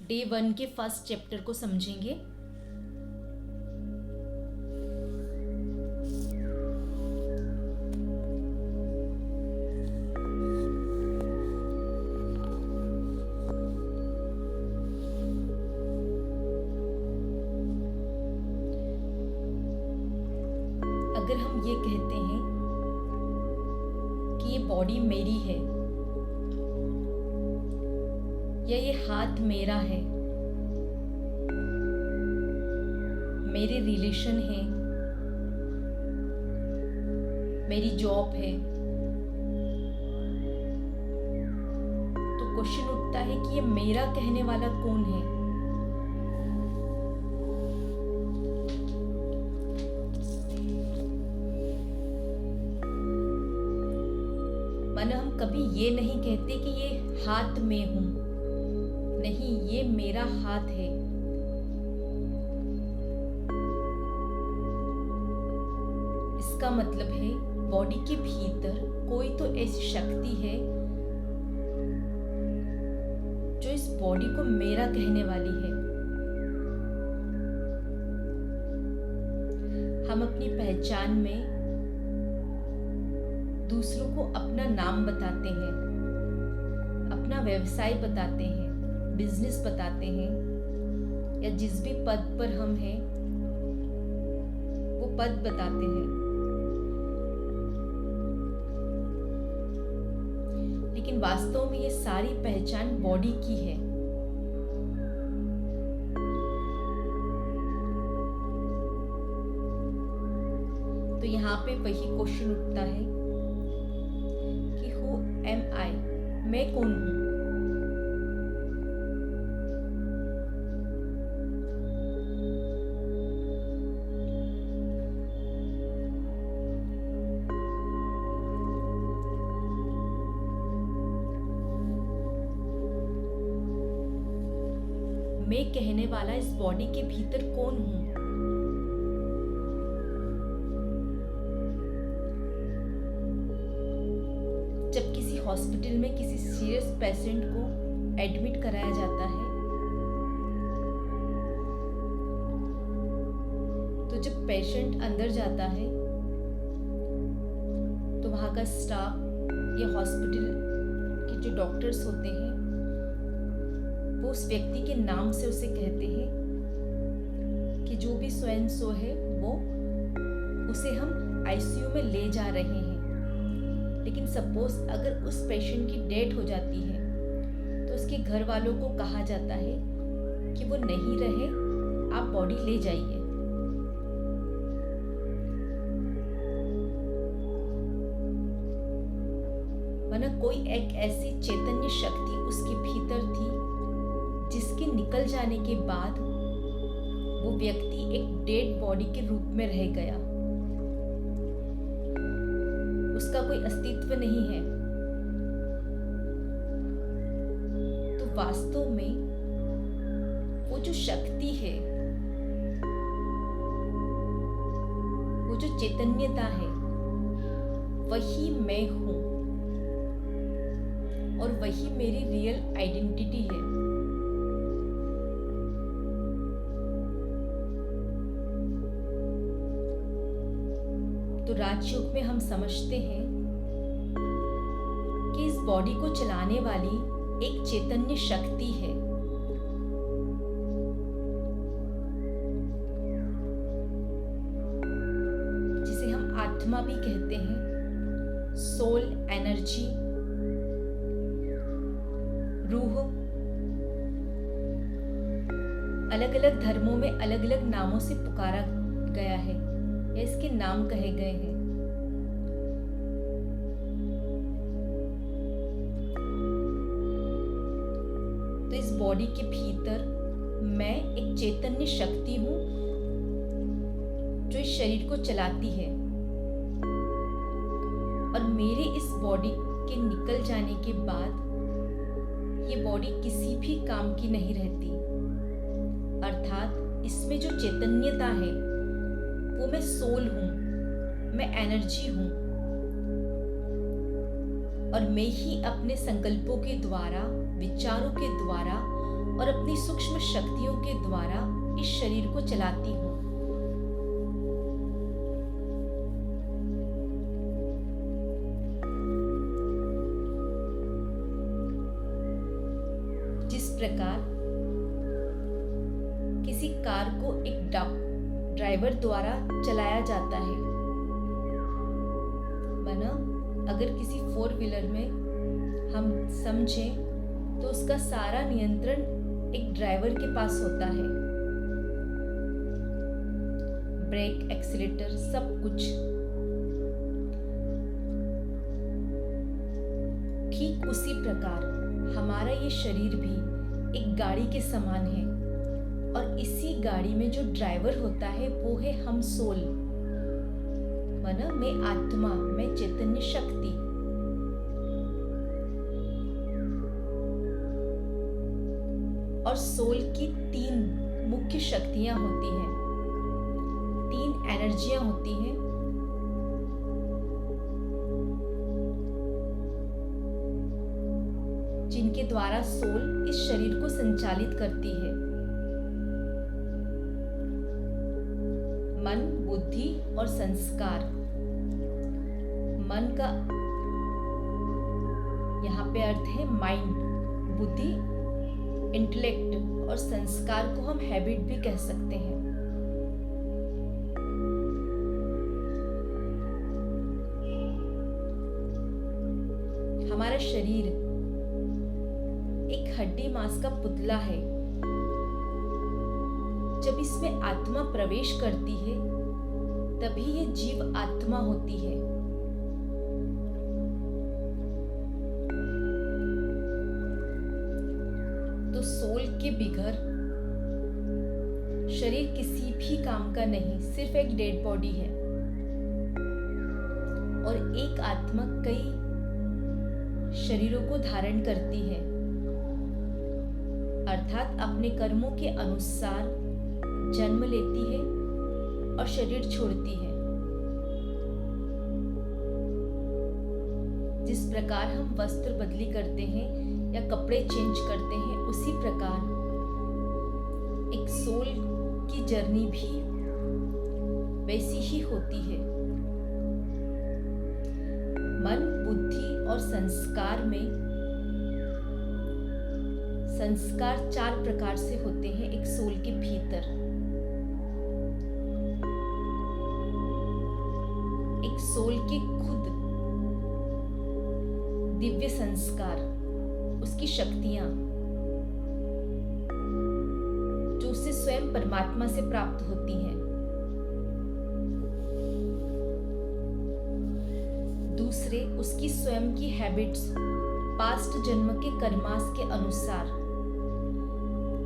Day 1 के first chapter को समझेंगे। अगर हम ये कहते हैं कि ये बॉडी मेरी है या ये हाथ मेरा है, मेरे रिलेशन है, मेरी जॉब है, तो क्वेश्चन उठता है कि ये मेरा कहने वाला कौन है। मानो हम कभी ये नहीं कहते कि ये हाथ में हूं, नहीं, ये मेरा हाथ है। इसका मतलब है बॉडी के भीतर कोई तो ऐसी शक्ति है जो इस बॉडी को मेरा कहने वाली है। हम अपनी पहचान में दूसरों को अपना नाम बताते हैं, अपना व्यवसाय बताते हैं, बिजनेस बताते हैं, या जिस भी पद पर हम हैं वो पद बताते हैं। लेकिन वास्तव में ये सारी पहचान बॉडी की है। तो यहाँ पे वही क्वेश्चन उठता है कि हु एम आई, मैं कौन हूं। मैं कहने वाला इस बॉडी के भीतर कौन हूं। जब किसी हॉस्पिटल में किसी सीरियस पेशेंट को एडमिट कराया जाता है, तो जब पेशेंट अंदर जाता है तो वहां का स्टाफ या हॉस्पिटल के जो डॉक्टर्स होते हैं वो उस व्यक्ति के नाम से उसे कहते हैं कि जो भी सो एंड सो है वो, उसे हम आईसीयू में ले जा रहे हैं। लेकिन सपोज अगर उस पेशेंट की डेथ हो जाती है तो उसके घर वालों को कहा जाता है कि वो नहीं रहे, आप बॉडी ले जाइए। वरना कोई एक ऐसी चैतन्य शक्ति उसके भीतर थी जिसके निकल जाने के बाद वो व्यक्ति एक डेड बॉडी के रूप में रह गया, उसका कोई अस्तित्व नहीं है। तो वास्तव में वो जो शक्ति है, वो जो चैतन्यता है, वही मैं हूं और वही मेरी रियल आइडेंटिटी है। तो राजयोग में हम समझते हैं कि इस बॉडी को चलाने वाली एक चैतन्य शक्ति है, जिसे हम आत्मा भी कहते हैं, सोल, एनर्जी, रूह। अलग अलग धर्मों में अलग अलग नामों से पुकारा गया है, इसके नाम कहे गए हैं। तो इस बॉडी के भीतर मैं एक चैतन्य शक्ति हूं जो इस शरीर को चलाती है, और मेरे इस बॉडी के निकल जाने के बाद ये बॉडी किसी भी काम की नहीं रहती। अर्थात इसमें जो चैतन्यता है वो मैं सोल हूं, मैं एनर्जी हूं, और मैं ही अपने संकल्पों के द्वारा, विचारों के द्वारा और अपनी सूक्ष्म शक्तियों के द्वारा इस शरीर को चलाती हूँ। जिस प्रकार किसी कार को एक ड्राइवर द्वारा चलाया जाता है, माना अगर किसी 4 व्हीलर में हम समझें तो उसका सारा नियंत्रण एक ड्राइवर के पास होता है। ब्रेक, एक्सीलेटर, सब कुछ। ठीक उसी प्रकार हमारा ये शरीर भी एक गाड़ी के समान है और इसी गाड़ी में जो ड्राइवर होता है वो है हम सोल, माना मैं आत्मा, मैं चैतन्य शक्ति। और सोल की 3 मुख्य शक्तियां होती हैं, 3 एनर्जियां होती हैं। जिनके द्वारा सोल इस शरीर को संचालित करती है। मन, बुद्धि और संस्कार। मन का यहाँ पे अर्थ है माइंड, बुद्धि इंटेलेक्ट, और संस्कार को हम हैबिट भी कह सकते हैं। हमारा शरीर एक हड्डी मांस का पुतला है। जब इसमें आत्मा प्रवेश करती है तभी ये जीव आत्मा होती है। तो सोल के बिगर शरीर किसी भी काम का नहीं, सिर्फ एक डेड बॉडी है। और एक आत्मा कई शरीरों को धारण करती है, अर्थात अपने कर्मों के अनुसार जन्म लेती है और शरीर छोड़ती है। जिस प्रकार हम वस्त्र बदली करते हैं या कपड़े चेंज करते हैं, उसी प्रकार एक सोल की जर्नी भी वैसी ही होती है। मन, बुद्धि और संस्कार में संस्कार 4 प्रकार से होते हैं एक सोल के भीतर। एक सोल के खुद दिव्य संस्कार, उसकी शक्तियां जो उसे स्वयं परमात्मा से प्राप्त होती हैं। दूसरे, उसकी स्वयं की हैबिट्स, पास्ट जन्म के कर्मास के अनुसार।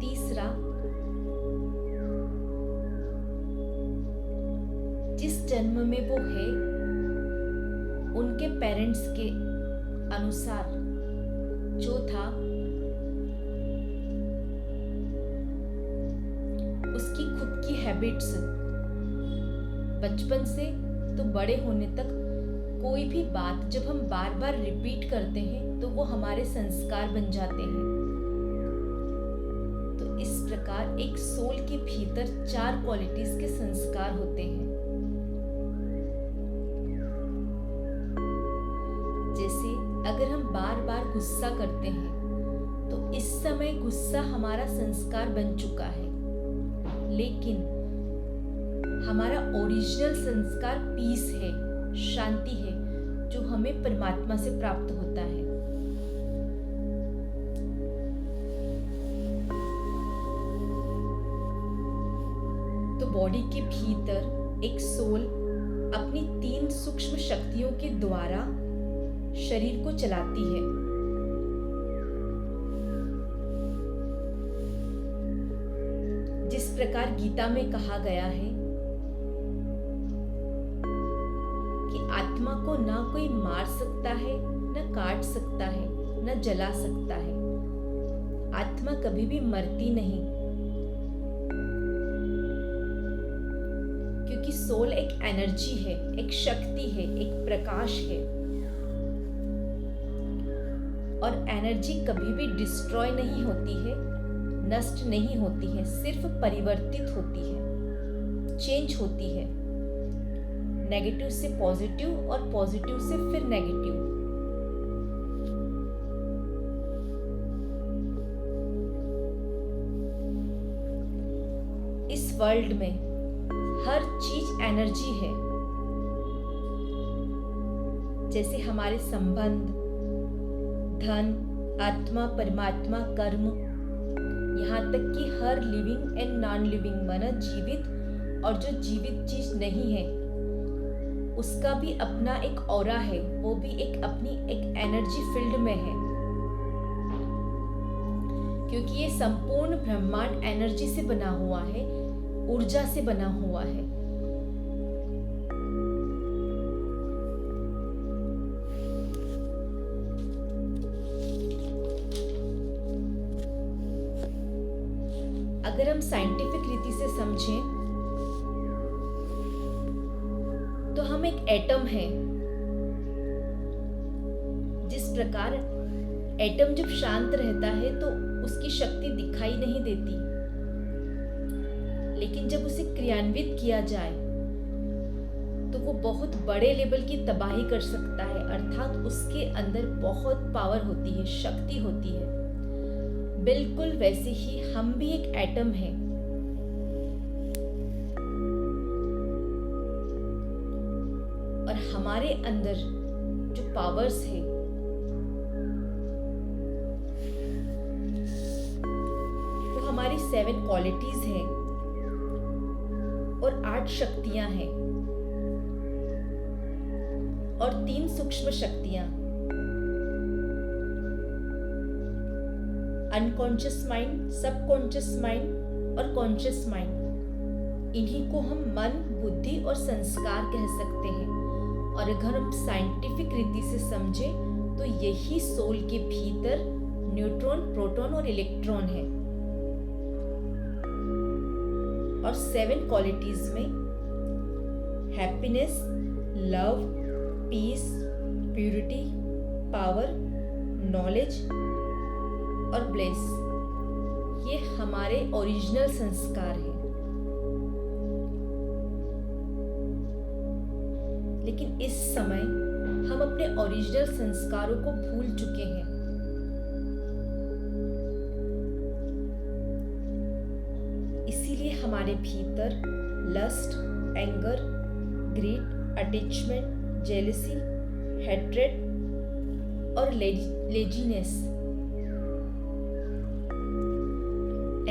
तीसरा, जिस जन्म में वो है उनके पेरेंट्स के अनुसार जो था, उसकी खुद की हैबिट्स। बचपन से तो बड़े होने तक कोई भी बात जब हम बार बार रिपीट करते हैं तो वो हमारे संस्कार बन जाते हैं। तो इस प्रकार एक सोल के भीतर 4 क्वालिटीज के संस्कार होते हैं। जैसे अगर हम बार बार गुस्सा करते हैं तो इस समय गुस्सा हमारा संस्कार बन चुका है, लेकिन हमारा ओरिजिनल संस्कार पीस है, शांति है, जो हमें परमात्मा से प्राप्त होता है। तो बॉडी के भीतर एक सोल अपनी 3 सूक्ष्म शक्तियों के द्वारा शरीर को चलाती है। जिस प्रकार गीता में कहा गया है कि आत्मा को ना कोई मार सकता है, ना काट सकता है, ना जला सकता है। आत्मा कभी भी मरती नहीं, क्योंकि सोल एक एनर्जी है, एक शक्ति है, एक प्रकाश है। और एनर्जी कभी भी डिस्ट्रॉय नहीं होती है, नष्ट नहीं होती है, सिर्फ परिवर्तित होती है, चेंज होती है, नेगेटिव से पॉजिटिव और पॉजिटिव से फिर नेगेटिव। इस वर्ल्ड में हर चीज एनर्जी है। जैसे हमारे संबंध, धन, आत्मा, परमात्मा, कर्म, यहाँ तक कि हर लिविंग एंड नॉन लिविंग माना जीवित और जो जीवित चीज नहीं है उसका भी अपना एक ऑरा है, वो भी एक अपनी एक एनर्जी फील्ड में है, क्योंकि ये संपूर्ण ब्रह्मांड एनर्जी से बना हुआ है, ऊर्जा से बना हुआ है। अगर हम साइंटिफिक रीति से समझें तो हम एक एटम है। जिस प्रकार एटम जब शांत रहता है तो उसकी शक्ति दिखाई नहीं देती, लेकिन जब उसे क्रियान्वित किया जाए तो वो बहुत बड़े लेवल की तबाही कर सकता है, अर्थात उसके अंदर बहुत पावर होती है, शक्ति होती है। बिल्कुल वैसे ही हम भी एक एटम हैं। और हमारे अंदर जो पावर्स है वो हमारी 7 क्वालिटीज हैं और 8 शक्तियां हैं और 3 सूक्ष्म शक्तियां, अनकॉन्शियस माइंड, सबकॉन्शियस माइंड और कॉन्शियस माइंड। इन्हीं को हम मन, बुद्धि और संस्कार कह सकते हैं। और अगर हम साइंटिफिक रीति से समझें तो यही सोल के भीतर न्यूट्रॉन, प्रोटॉन और इलेक्ट्रॉन है। और 7 क्वालिटीज में happiness, love, peace, purity, power, knowledge और ब्लेस, ये हमारे ओरिजिनल संस्कार हैं। लेकिन इस समय हम अपने ओरिजिनल संस्कारों को भूल चुके हैं। इसीलिए हमारे भीतर lust, anger, greed, attachment, jealousy, hatred और लेजीनेस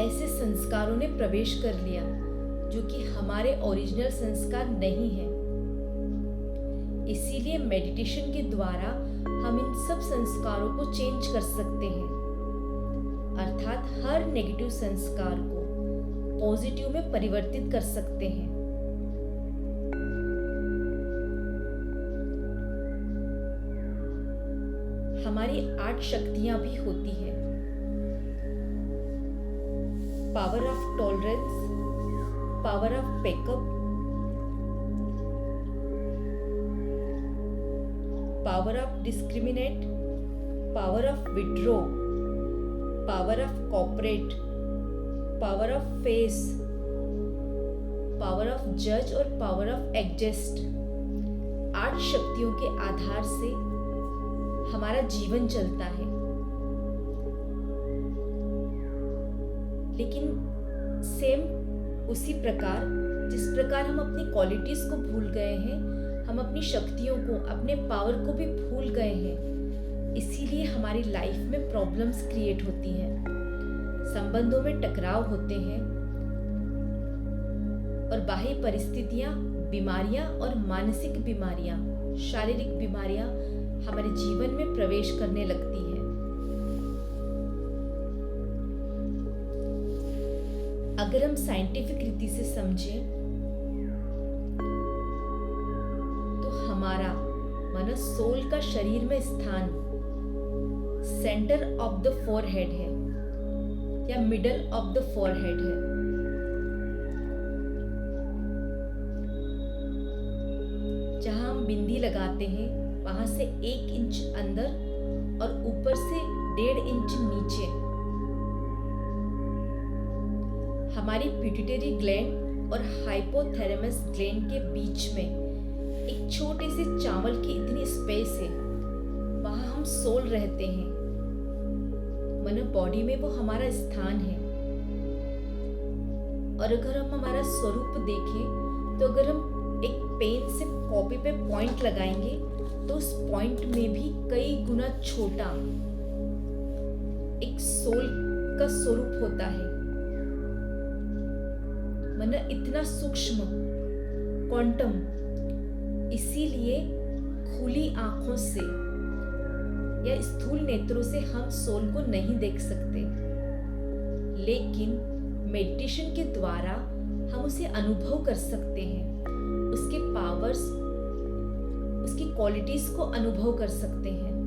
ऐसे संस्कारों ने प्रवेश कर लिया जो कि हमारे ओरिजिनल संस्कार नहीं है। इसीलिए मेडिटेशन के द्वारा हम इन सब संस्कारों को चेंज कर सकते हैं, अर्थात हर नेगेटिव संस्कार को पॉजिटिव में परिवर्तित कर सकते हैं। हमारी 8 शक्तियां भी होती हैं। Power of tolerance, power of backup, power of discriminate, power of withdraw, power of cooperate, power of face, power of जज और पावर ऑफ एडजस्ट। 8 शक्तियों के आधार से हमारा जीवन चलता है। लेकिन सेम उसी प्रकार जिस प्रकार हम अपनी क्वालिटीज को भूल गए हैं, हम अपनी शक्तियों को, अपने पावर को भी भूल गए हैं। इसीलिए हमारी लाइफ में प्रॉब्लम्स क्रिएट होती हैं, संबंधों में टकराव होते हैं और बाह्य परिस्थितियां, बीमारियां और मानसिक बीमारियां, शारीरिक बीमारियां हमारे जीवन में प्रवेश करने लगती है। अगर हम साइंटिफिक रीति से समझें तो हमारा मानो सोल का शरीर में स्थान सेंटर ऑफ द फोरहेड है या मिडल ऑफ द फोरहेड है। जहां हम बिंदी लगाते हैं वहां से 1 इंच अंदर और ऊपर से 1.5 इंच नीचे हमारी पिट्यूटरी ग्लैंड और हाइपोथैलेमस ग्लैंड के बीच में एक छोटे से चावल की इतनी स्पेस है, वहाँ हम सोल रहते हैं। मानो बॉडी में वो हमारा स्थान है। और अगर हम हमारा स्वरूप देखें तो अगर हम एक पेन से कॉपी पे पॉइंट लगाएंगे तो उस पॉइंट में भी कई गुना छोटा एक सोल का स्वरूप होता है। मानो इतना सूक्ष्म, क्वांटम। इसीलिए खुली आंखों से या स्थूल नेत्रों से हम सोल को नहीं देख सकते, लेकिन मेडिटेशन के द्वारा हम उसे अनुभव कर सकते हैं, उसके पावर्स, उसकी क्वालिटीज को अनुभव कर सकते हैं।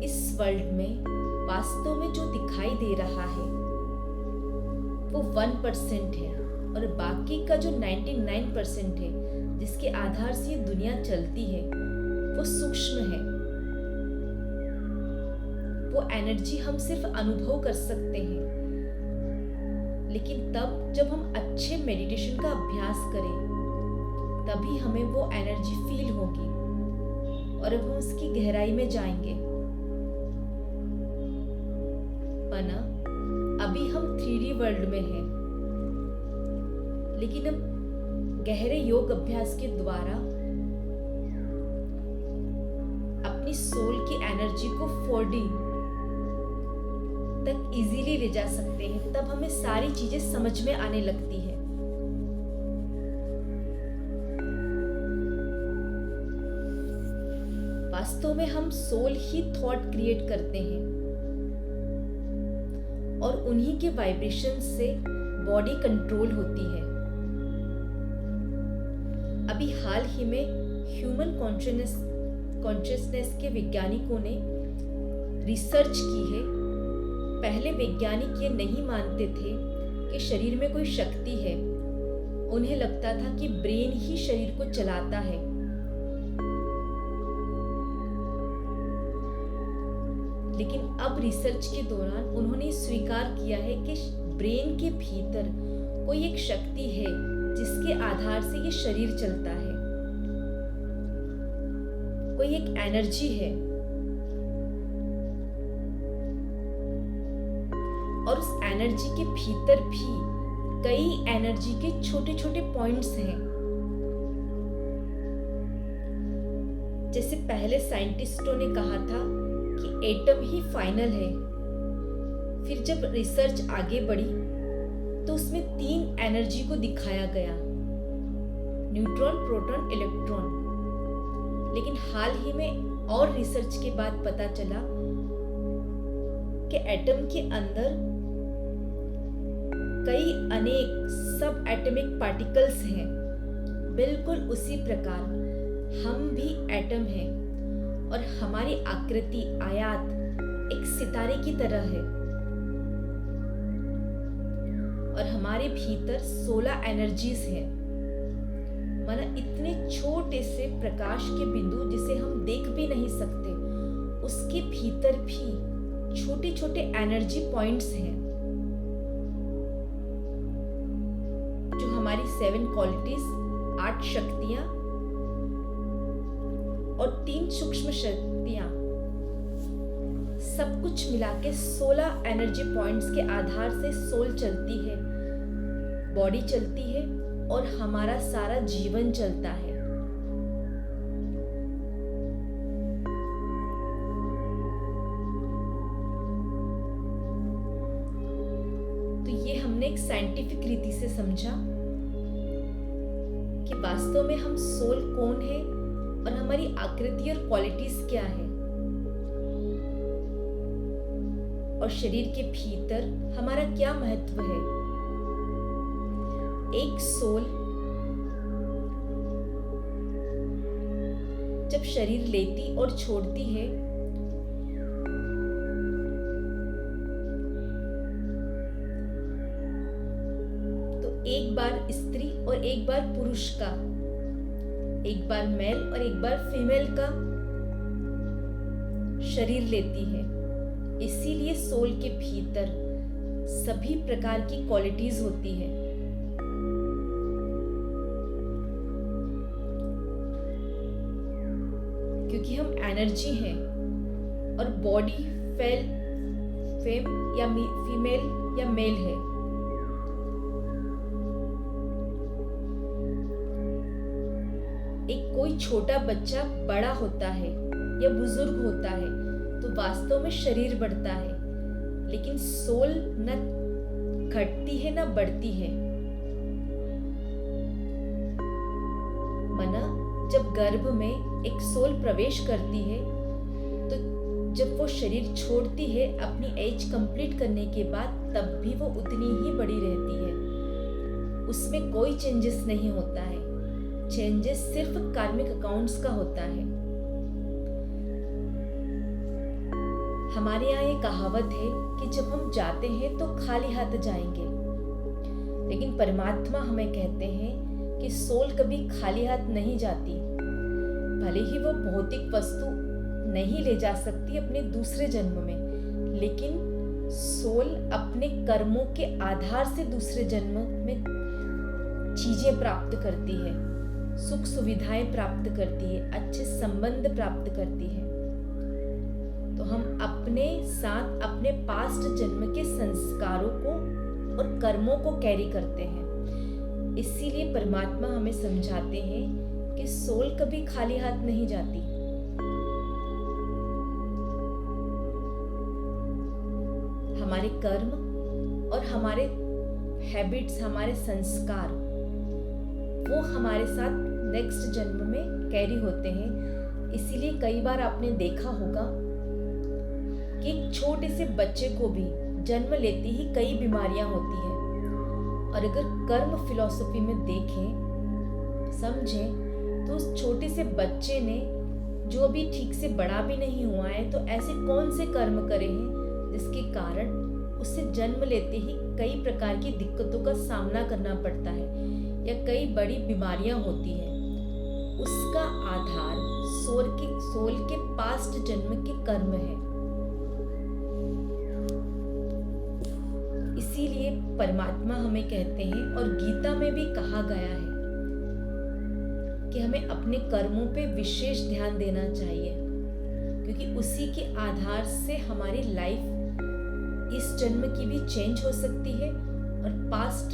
इस वर्ल्ड में वास्तव में जो दिखाई दे रहा है वो 1% है, और बाकी का जो 99% है जिसके आधार से ये दुनिया चलती है वो सूक्ष्म है। वो एनर्जी हम सिर्फ अनुभव कर सकते हैं, लेकिन तब जब हम अच्छे मेडिटेशन का अभ्यास करें तभी हमें वो एनर्जी फील होगी और हम उसकी गहराई में जाएंगे। वरना अभी हम 3D वर्ल्ड में हैं, लेकिन हम गहरे योग अभ्यास के द्वारा अपनी सोल की एनर्जी को 4D तक इजीली ले जा सकते हैं। तब हमें सारी चीजें समझ में आने लगती है। वास्तव में हम सोल ही थॉट क्रिएट करते हैं और उन्हीं के वाइब्रेशन से बॉडी कंट्रोल होती है। अभी हाल ही में ह्यूमन कॉन्शियसनेस के वैज्ञानिकों ने रिसर्च की है। पहले वैज्ञानिक ये नहीं मानते थे कि शरीर में कोई शक्ति है। उन्हें लगता था कि ब्रेन ही शरीर को चलाता है। लेकिन अब रिसर्च के दौरान उन्होंने स्वीकार किया है कि ब्रेन के भीतर कोई एक शक्ति है जिसके आधार से ये शरीर चलता है। कोई एक एनर्जी है और उस एनर्जी के भीतर भी कई एनर्जी के छोटे छोटे पॉइंट्स हैं। जैसे पहले साइंटिस्टों ने कहा था कि एटम ही फाइनल है। फिर जब रिसर्च आगे बढ़ी तो उसमें 3 एनर्जी को दिखाया गया, न्यूट्रॉन, प्रोटॉन, इलेक्ट्रॉन। लेकिन हाल ही में और रिसर्च के बाद पता चला कि एटम के अंदर कई अनेक सब एटॉमिक पार्टिकल्स हैं। बिल्कुल उसी प्रकार हम भी एटम हैं और हमारी आकृति, आयात एक सितारे की तरह है और हमारे भीतर 16 एनर्जीज हैं। माना इतने छोटे से प्रकाश के बिंदु जिसे हम देख भी नहीं सकते, उसके भीतर भी छोटे छोटे एनर्जी पॉइंट्स हैं जो हमारी 7 क्वालिटीज, 8 शक्तियां और 3 सूक्ष्म शक्तियां, सब कुछ मिला के 16 एनर्जी पॉइंट्स के आधार से सोल चलती है, बॉडी चलती है और हमारा सारा जीवन चलता है। तो ये हमने एक साइंटिफिक रीति से समझा कि वास्तव में हम सोल कौन है और हमारी आकृति और क्वालिटीज क्या है, और शरीर के भीतर हमारा क्या महत्व है। एक सोल जब शरीर लेती और छोड़ती है तो एक बार स्त्री और एक बार पुरुष का, एक बार मेल और एक बार फीमेल का शरीर लेती है। इसीलिए आपके सोल के भीतर सभी प्रकार की क्वालिटीज होती है। क्योंकि हम एनर्जी हैं और बॉडी फेम या फीमेल या मेल है। एक कोई छोटा बच्चा बड़ा होता है या बुजुर्ग होता है तो वास्तव में शरीर बढ़ता है, लेकिन सोल न घटती है न बढ़ती है। मना जब गर्भ में एक सोल प्रवेश करती है तो जब वो शरीर छोड़ती है अपनी एज कंप्लीट करने के बाद, तब भी वो उतनी ही बड़ी रहती है। उसमें कोई चेंजेस नहीं होता है। चेंजेस सिर्फ कार्मिक अकाउंट्स का होता है। हमारे यहाँ ये कहावत है कि जब हम जाते हैं तो खाली हाथ जाएंगे, लेकिन परमात्मा हमें कहते हैं कि सोल कभी खाली हाथ नहीं जाती। भले ही वो भौतिक वस्तु नहीं ले जा सकती अपने दूसरे जन्म में, लेकिन सोल अपने कर्मों के आधार से दूसरे जन्म में चीजें प्राप्त करती है, सुख सुविधाएं प्राप्त करती है, अच्छे संबंध प्राप्त करती है। तो हम अपने साथ अपने पास्ट जन्म के संस्कारों को और कर्मों को कैरी करते हैं। इसीलिए परमात्मा हमें समझाते हैं कि सोल कभी खाली हाथ नहीं जाती। हमारे कर्म और हमारे हैबिट्स, हमारे संस्कार, वो हमारे साथ नेक्स्ट जन्म में कैरी होते हैं। इसीलिए कई बार आपने देखा होगा कि एक छोटे से बच्चे को भी जन्म लेते ही कई बीमारियां होती हैं। और अगर कर्म फिलॉसफी में देखें, समझें, तो उस छोटे से बच्चे ने जो अभी ठीक से बड़ा भी नहीं हुआ है, तो ऐसे कौन से कर्म करे हैं जिसके कारण उसे जन्म लेते ही कई प्रकार की दिक्कतों का सामना करना पड़ता है या कई बड़ी बीमारियां होती हैं। उसका आधार सोल के पास्ट जन्म के कर्म है। इसीलिए परमात्मा हमें कहते हैं, और गीता में भी कहा गया है कि हमें अपने कर्मों पे विशेष ध्यान देना चाहिए, क्योंकि उसी के आधार से हमारी लाइफ इस जन्म की भी चेंज हो सकती है और पास्ट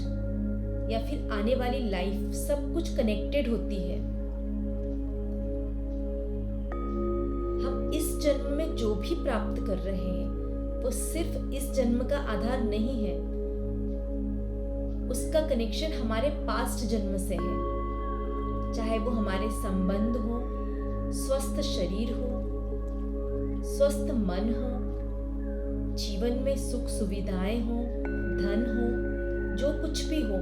या फिर आने वाली लाइफ सब कुछ कनेक्टेड होती है। हम इस जन्म में जो भी प्राप्त कर रहे हैं वो सिर्फ इस जन्म का आधार नहीं है, उसका कनेक्शन हमारे पास्ट जन्म से है। चाहे वो हमारे संबंध हो, स्वस्थ शरीर हो, स्वस्थ मन हो, जीवन में सुख सुविधाएं हो, धन हो, जो कुछ भी हो,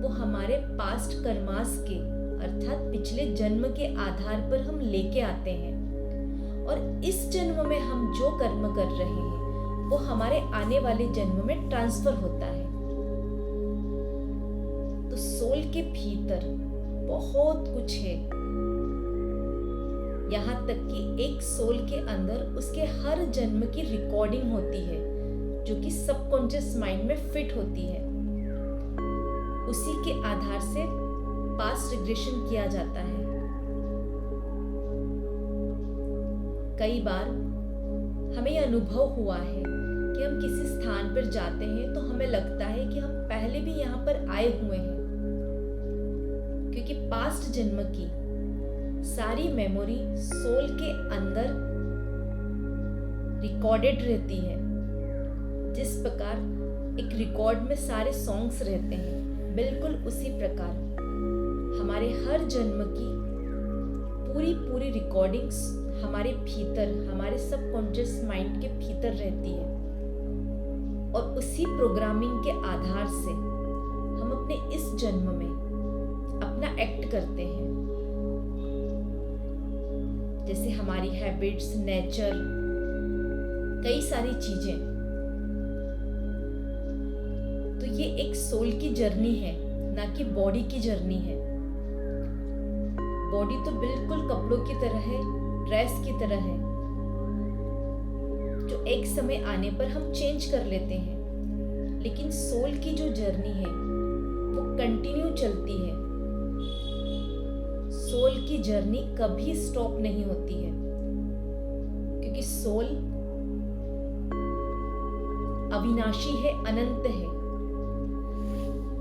वो हमारे पास्ट कर्मास के अर्थात पिछले जन्म के आधार पर हम लेके आते हैं। और इस जन्म में हम जो कर्म कर रहे हैं वो हमारे आने वाले जन्म में ट्रांसफर होता है। तो सोल के भीतर बहुत कुछ है, यहाँ तक कि एक सोल के अंदर उसके हर जन्म की रिकॉर्डिंग होती है, जो कि सबकॉन्शियस माइंड में फिट होती है। उसी के आधार से पास्ट रिग्रेशन किया जाता है। कई बार हमें यह अनुभव हुआ है कि हम किसी स्थान पर जाते हैं तो हमें लगता है कि हम पहले भी यहाँ पर आए हुए हैं, क्योंकि पास्ट जन्म की सारी मेमोरी सोल के अंदर रिकॉर्डेड रहती है। जिस प्रकार एक रिकॉर्ड में सारे सॉन्ग्स रहते हैं, बिल्कुल उसी प्रकार हमारे हर जन्म की पूरी रिकॉर्डिंग्स हमारे भीतर, हमारे सबकॉन्शियस माइंड के भीतर रहती है। और उसी प्रोग्रामिंग के आधार से हम अपने इस जन्म में अपना एक्ट करते हैं। जैसे हमारी हैबिट्स, नेचर, कई सारी चीजें। तो ये एक सोल की जर्नी है, ना कि बॉडी की जर्नी है। बॉडी तो बिल्कुल कपड़ों की तरह है, ड्रेस की तरह है, जो जो एक समय आने पर हम चेंज कर लेते हैं, लेकिन सोल की जो जर्नी है वो कंटिन्यू चलती है। सोल की जर्नी कभी स्टॉप नहीं होती है, क्योंकि सोल अविनाशी है, अनंत है।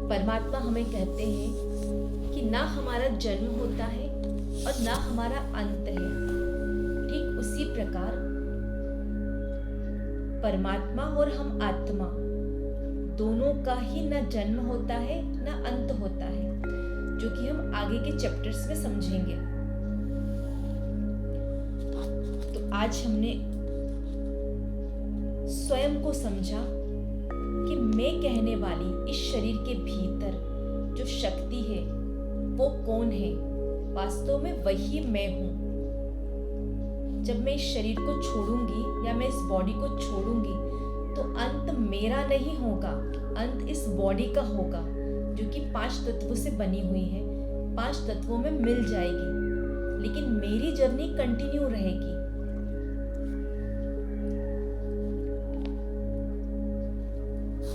परमात्मा हमें कहते हैं कि ना हमारा जन्म होता है और ना हमारा अंत है। ठीक उसी प्रकार परमात्मा और हम आत्मा दोनों का ही ना जन्म होता है ना अंत होता है, जो कि हम आगे के चैप्टर्स में समझेंगे। तो आज हमने स्वयं को समझा कि मैं कहने वाली इस शरीर के भीतर जो शक्ति है वो कौन है। वास्तव में वही मैं हूं। जब मैं इस शरीर को छोड़ूंगी या मैं इस बॉडी को छोड़ूंगी तो अंत मेरा नहीं होगा, अंत इस बॉडी का होगा, जो कि 5 तत्वों से बनी हुई है, 5 तत्वों में मिल जाएगी, लेकिन मेरी जर्नी कंटिन्यू रहेगी।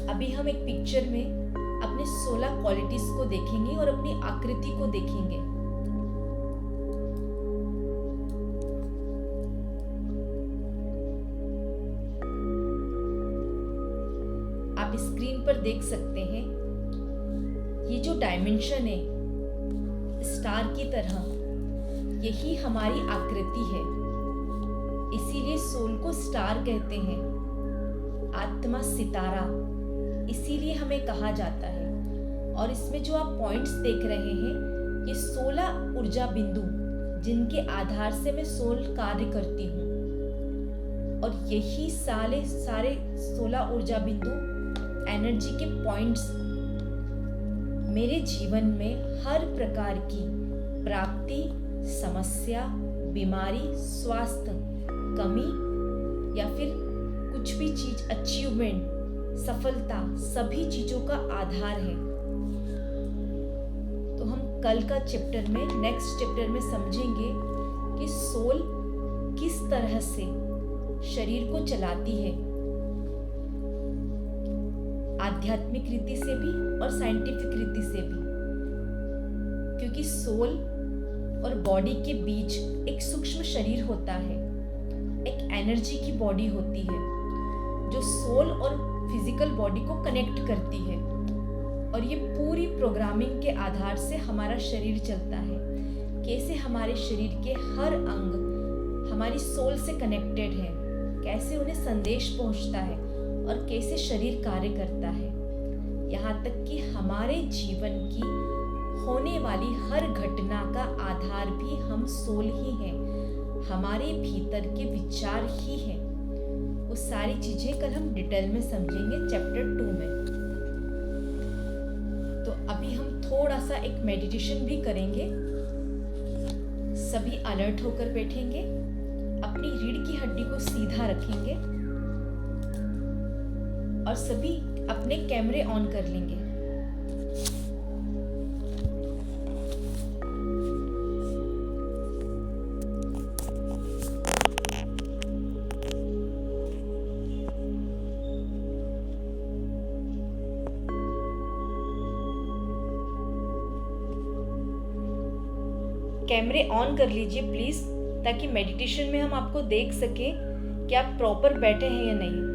अभी हम एक पिक्चर में अपने 16 क्वालिटीज को देखेंगे और अपनी आकृति को देखेंगे। आप स्क्रीन पर देख सकते हैं, ये जो डायमेंशन है स्टार की तरह, यही हमारी आकृति है। इसीलिए सोल को स्टार कहते हैं, आत्मा सितारा इसीलिए हमें कहा जाता है। और इसमें जो आप पॉइंट्स देख रहे हैं, ये 16 ऊर्जा बिंदु जिनके आधार से मैं सोल कार्य करती हूँ। और यही सारे 16 ऊर्जा बिंदु एनर्जी के पॉइंट्स मेरे जीवन में हर प्रकार की प्राप्ति, समस्या, बीमारी, स्वास्थ्य, कमी या फिर कुछ भी चीज, अचीवमेंट, सफलता, सभी चीजों का आधार है। तो हम कल का चैप्टर में, नेक्स्ट चैप्टर में समझेंगे कि सोल किस तरह से शरीर को चलाती है, आध्यात्मिक रीति से भी और साइंटिफिक रीति से भी। क्योंकि सोल और बॉडी के बीच एक सूक्ष्म शरीर होता है, एक एनर्जी की बॉडी होती है जो सोल और फिजिकल बॉडी को कनेक्ट करती है। और ये पूरी प्रोग्रामिंग के आधार से हमारा शरीर चलता है। कैसे हमारे शरीर के हर अंग हमारी सोल से कनेक्टेड है, कैसे उन्हें संदेश पहुंचता है और कैसे शरीर कार्य करता है। यहाँ तक कि हमारे जीवन की होने वाली हर घटना का आधार भी हम सोल ही हैं, हमारे भीतर के विचार ही हैं। वो सारी चीजें कल हम डिटेल में समझेंगे चैप्टर 2 में। तो अभी हम थोड़ा सा एक मेडिटेशन भी करेंगे। सभी अलर्ट होकर बैठेंगे, अपनी रीढ़ की हड्डी को सीधा रखेंगे और सभी अपने कैमरे ऑन कर लेंगे। कैमरे ऑन कर लीजिए प्लीज, ताकि मेडिटेशन में हम आपको देख सकें कि आप प्रॉपर बैठे हैं या नहीं।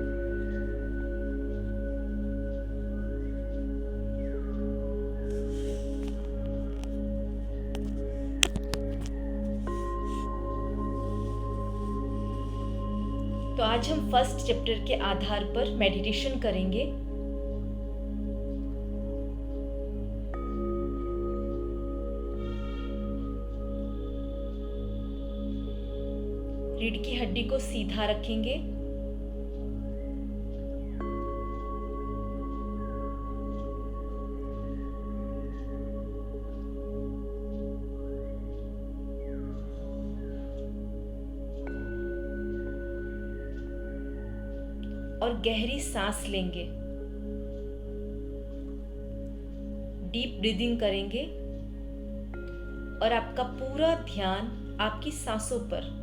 तो आज हम फर्स्ट चैप्टर के आधार पर मेडिटेशन करेंगे। रीढ़ की हड्डी को सीधा रखेंगे, और गहरी सांस लेंगे। डीप ब्रीदिंग करेंगे और आपका पूरा ध्यान आपकी सांसों पर।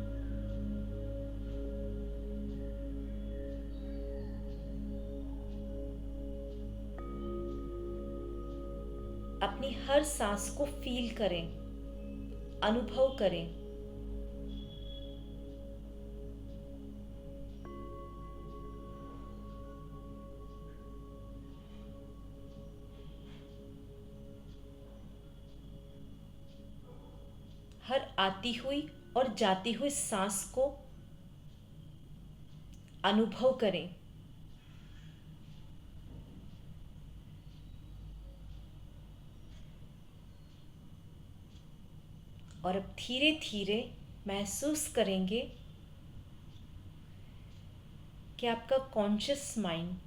अपनी हर सांस को फील करें, अनुभव करें। हर आती हुई और जाती हुई सांस को अनुभव करें। और अब धीरे धीरे महसूस करेंगे कि आपका कॉन्शियस माइंड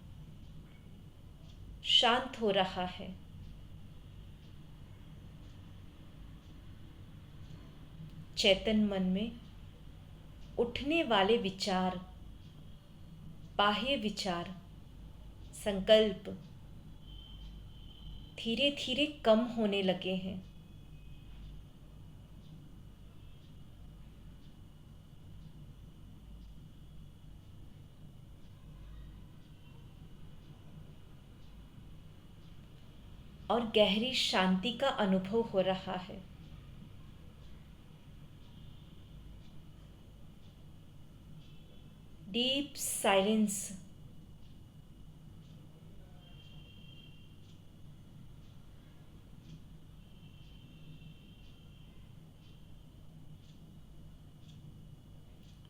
शांत हो रहा है। चेतन मन में उठने वाले विचार, बाह्य विचार, संकल्प धीरे धीरे कम होने लगे हैं। और गहरी शांति का अनुभव हो रहा है। Deep silence.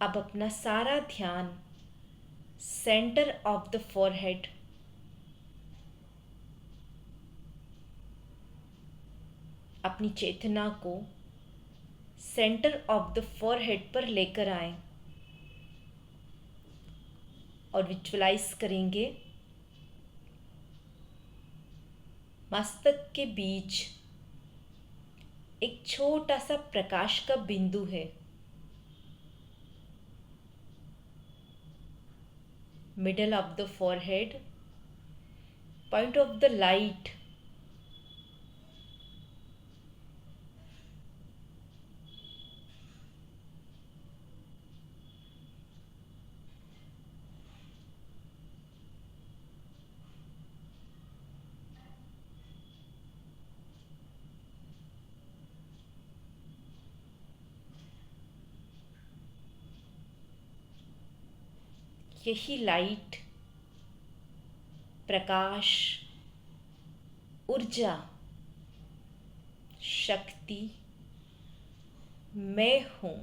अब अपना सारा ध्यान सेंटर ऑफ द फोरहेड, अपनी चेतना को सेंटर ऑफ द फोरहेड पर लेकर आएं और विजुअलाइज करेंगे मस्तक के बीच एक छोटा सा प्रकाश का बिंदु है। Middle of the forehead, point of the light. यही लाइट, प्रकाश, ऊर्जा, शक्ति मैं हूं।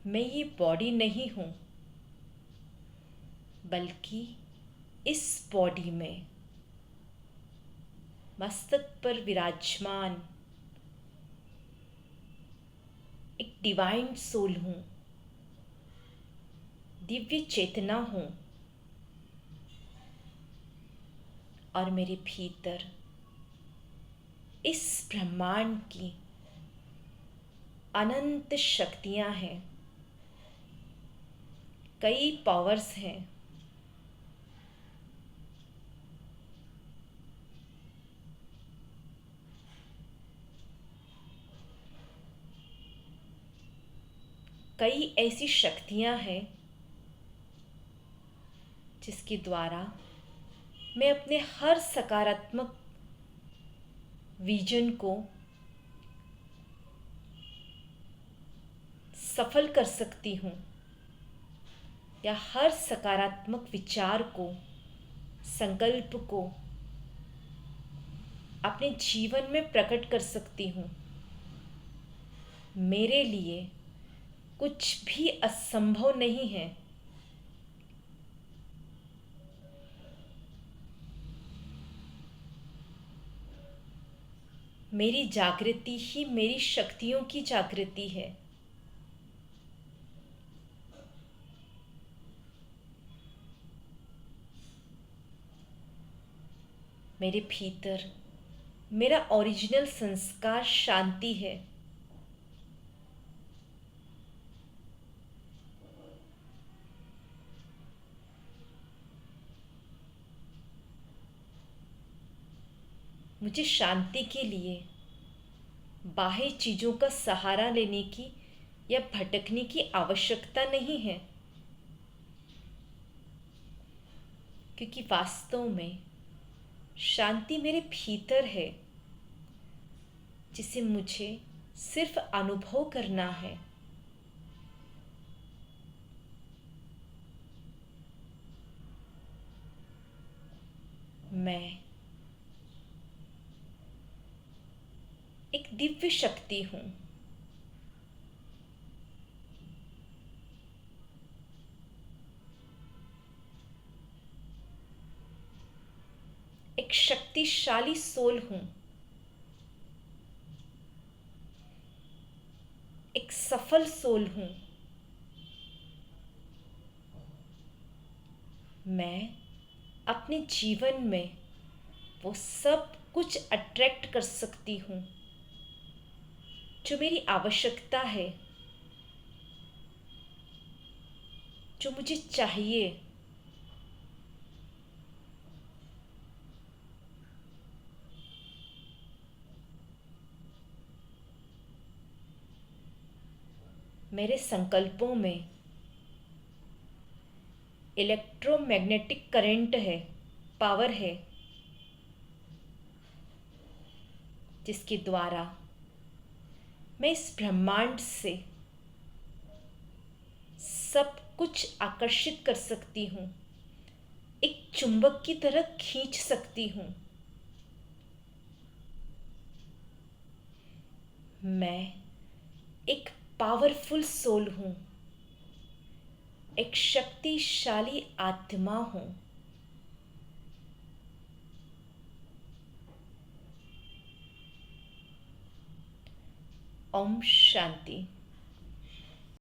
मैं ये बॉडी नहीं हूं, बल्कि इस बॉडी में मस्तक पर विराजमान एक डिवाइन सोल हूं, दिव्य चेतना हूं। और मेरे भीतर इस ब्रह्मांड की अनंत शक्तियां हैं, कई पावर्स हैं। कई ऐसी शक्तियां हैं जिसके द्वारा मैं अपने हर सकारात्मक विजन को सफल कर सकती हूँ, या हर सकारात्मक विचार को, संकल्प को अपने जीवन में प्रकट कर सकती हूँ। मेरे लिए कुछ भी असंभव नहीं है। मेरी जागृति ही मेरी शक्तियों की जागृति है। मेरे भीतर मेरा ओरिजिनल संस्कार शांति है। मुझे शांति के लिए बाह्य चीज़ों का सहारा लेने की या भटकने की आवश्यकता नहीं है। क्योंकि वास्तव में शांति मेरे भीतर है, जिसे मुझे सिर्फ अनुभव करना है। मैं एक दिव्य शक्ति हूँ। एक शक्तिशाली सोल हूँ। एक सफल सोल हूँ। मैं अपने जीवन में वो सब कुछ अट्रैक्ट कर सकती हूँ जो मेरी आवश्यकता है, जो मुझे चाहिए। मेरे संकल्पों में इलेक्ट्रोमैग्नेटिक करंट है, पावर है, जिसके द्वारा मैं इस ब्रह्मांड से सब कुछ आकर्षित कर सकती हूँ, एक चुंबक की तरह खींच सकती हूँ। मैं एक पावरफुल सोल हूँ, एक शक्तिशाली आत्मा हूँ। ओम शांति।